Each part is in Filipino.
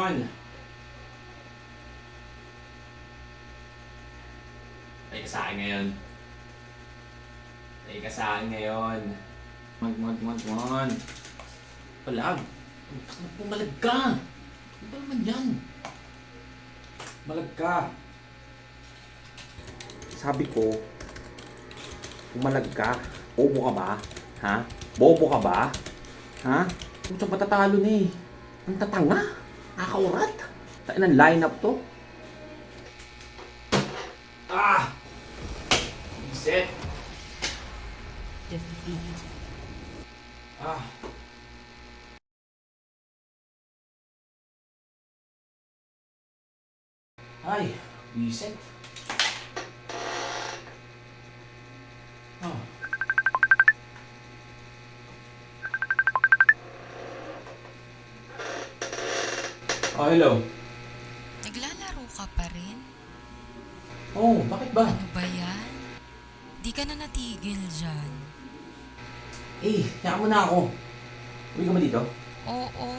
ngayon. Tay ka sa akin ngayon. Tay ka sa akin ngayon. Mag. Palag. Pumalag ka. Ano ba naman yan? Malag ka. Sabi ko, pumalag ka. Bobo ka ba? Ha? Bobo ka ba? Ha? Kung saan patatalo na eh. Ang tatanga. Nakakaurat. Tain ang line-up to. Ah! Reset. Ah. Ay, reset. Ah. Oh, hello. Naglalaro ka pa rin? Oh, bakit ba? Ano ba yan? Di ka na natigil dyan. Eh, yakan mo na ako. Uwi ka ba dito? Oo.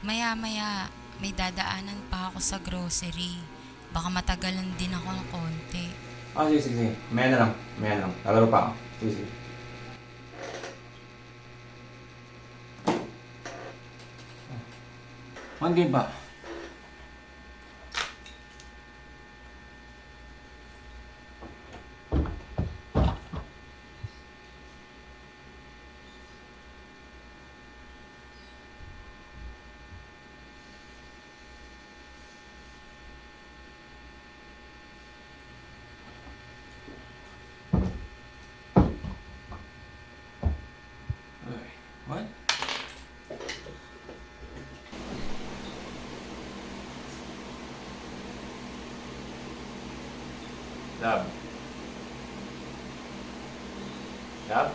Maya-maya, may dadaanan pa ako sa grocery. Baka matagalan din ako ng konti. Ah, sige. Maya na lang. Lalaro pa ako. Sige. One game ba? What? Love. Love?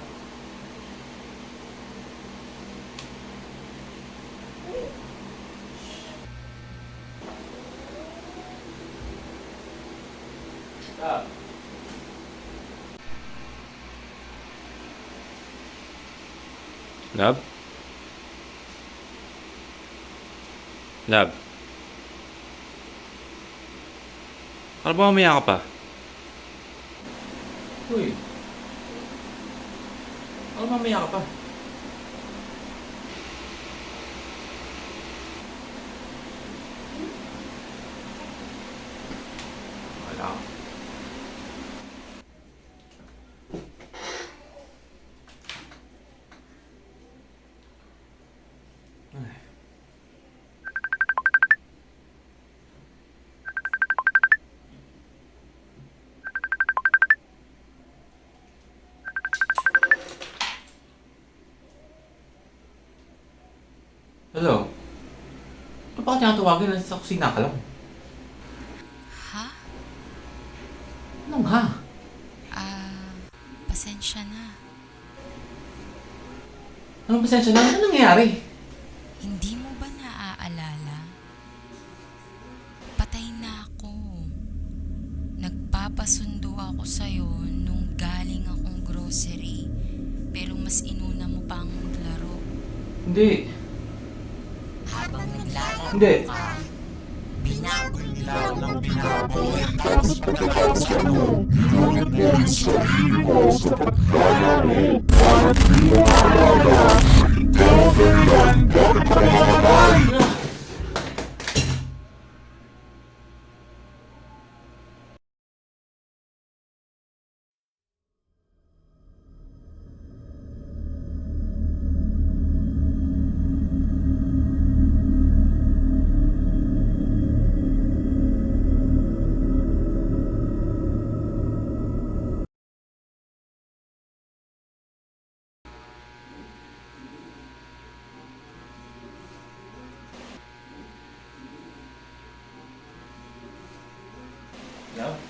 Love. Love? Love? Ano ba mamaya ka pa? Uy. Ano mamaya ka pa? Wala. Ay. Hello? Ano ba ka tinatawagin? Nasa kusina ka lang. Ha? Anong ha? Pasensya na. Anong pasensya na? Ano nangyayari? Hindi mo ba naaalala? Patay na ako. Nagpapasundo ako sa'yo nung galing akong grocery. Pero mas inuna mo pang maglaro. Hindi. Habang naglalaro Hindi. ka, binago nila ako ng binago. Love?